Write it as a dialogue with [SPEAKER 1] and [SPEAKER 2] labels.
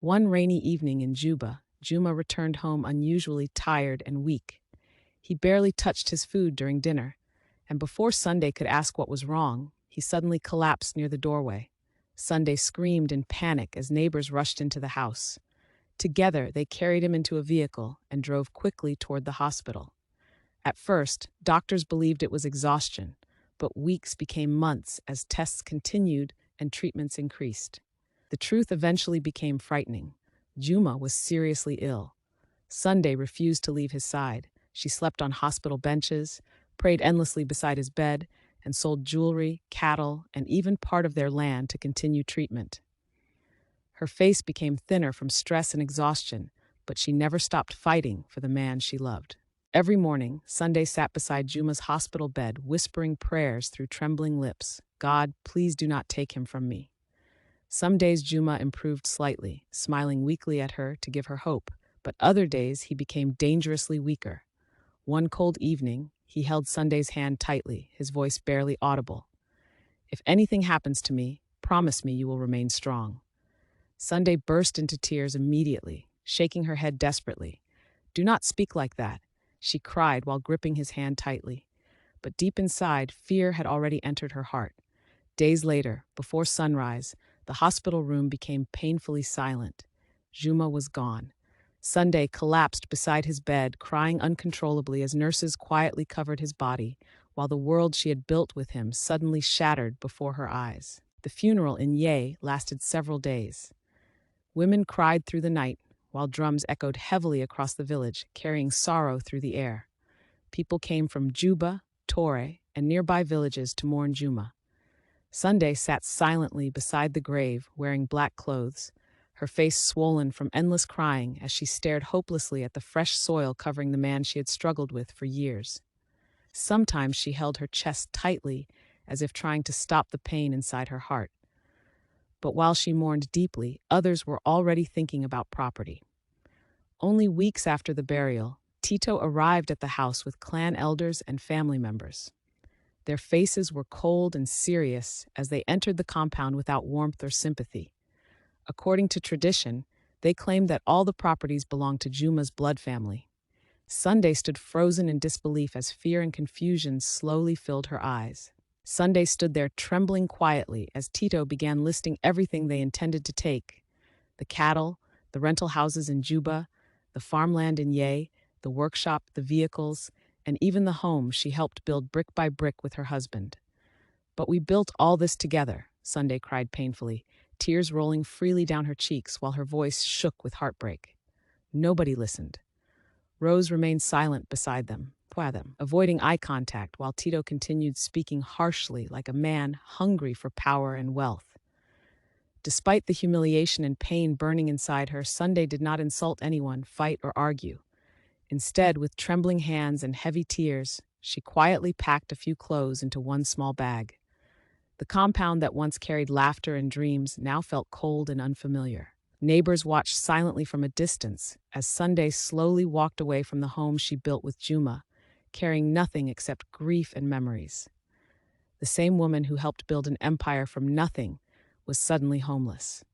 [SPEAKER 1] One rainy evening in Juba, Juma returned home unusually tired and weak. He barely touched his food during dinner, and before Sunday could ask what was wrong, he suddenly collapsed near the doorway. Sunday screamed in panic as neighbors rushed into the house. Together, they carried him into a vehicle and drove quickly toward the hospital. At first, doctors believed it was exhaustion, but weeks became months as tests continued and treatments increased. The truth eventually became frightening. Juma was seriously ill. Sunday refused to leave his side. She slept on hospital benches, prayed endlessly beside his bed, and sold jewelry, cattle, and even part of their land to continue treatment. Her face became thinner from stress and exhaustion, but she never stopped fighting for the man she loved. Every morning, Sunday sat beside Juma's hospital bed, whispering prayers through trembling lips. God, please do not take him from me. Some days Juma improved slightly, smiling weakly at her to give her hope, but other days he became dangerously weaker. One cold evening, he held Sunday's hand tightly, his voice barely audible. If anything happens to me, promise me you will remain strong. Sunday burst into tears immediately, shaking her head desperately. Do not speak like that, she cried while gripping his hand tightly. But deep inside, fear had already entered her heart. Days later, before sunrise, the hospital room became painfully silent. Juma was gone. Sunday collapsed beside his bed, crying uncontrollably as nurses quietly covered his body, while the world she had built with him suddenly shattered before her eyes. The funeral in Ye lasted several days. Women cried through the night, while drums echoed heavily across the village, carrying sorrow through the air. People came from Juba, Tore, and nearby villages to mourn Juma. Sunday sat silently beside the grave, wearing black clothes, her face swollen from endless crying as she stared hopelessly at the fresh soil covering the man she had struggled with for years. Sometimes she held her chest tightly, as if trying to stop the pain inside her heart. But while she mourned deeply, others were already thinking about property. Only weeks after the burial, Tito arrived at the house with clan elders and family members. Their faces were cold and serious as they entered the compound without warmth or sympathy. According to tradition, they claimed that all the properties belonged to Juma's blood family. Sunday stood frozen in disbelief as fear and confusion slowly filled her eyes. Sunday stood there trembling quietly as Tito began listing everything they intended to take: the cattle, the rental houses in Juba, the farmland in Ye, the workshop, the vehicles, and even the home she helped build brick by brick with her husband. But we built all this together, Sunday cried painfully, tears rolling freely down her cheeks while her voice shook with heartbreak. Nobody listened. Rose remained silent beside them, avoiding eye contact while Tito continued speaking harshly like a man hungry for power and wealth. Despite the humiliation and pain burning inside her, Sunday did not insult anyone, fight, or argue. Instead, with trembling hands and heavy tears, she quietly packed a few clothes into one small bag. The compound that once carried laughter and dreams now felt cold and unfamiliar. Neighbors watched silently from a distance as Sunday slowly walked away from the home she built with Juma, carrying nothing except grief and memories. The same woman who helped build an empire from nothing was suddenly homeless.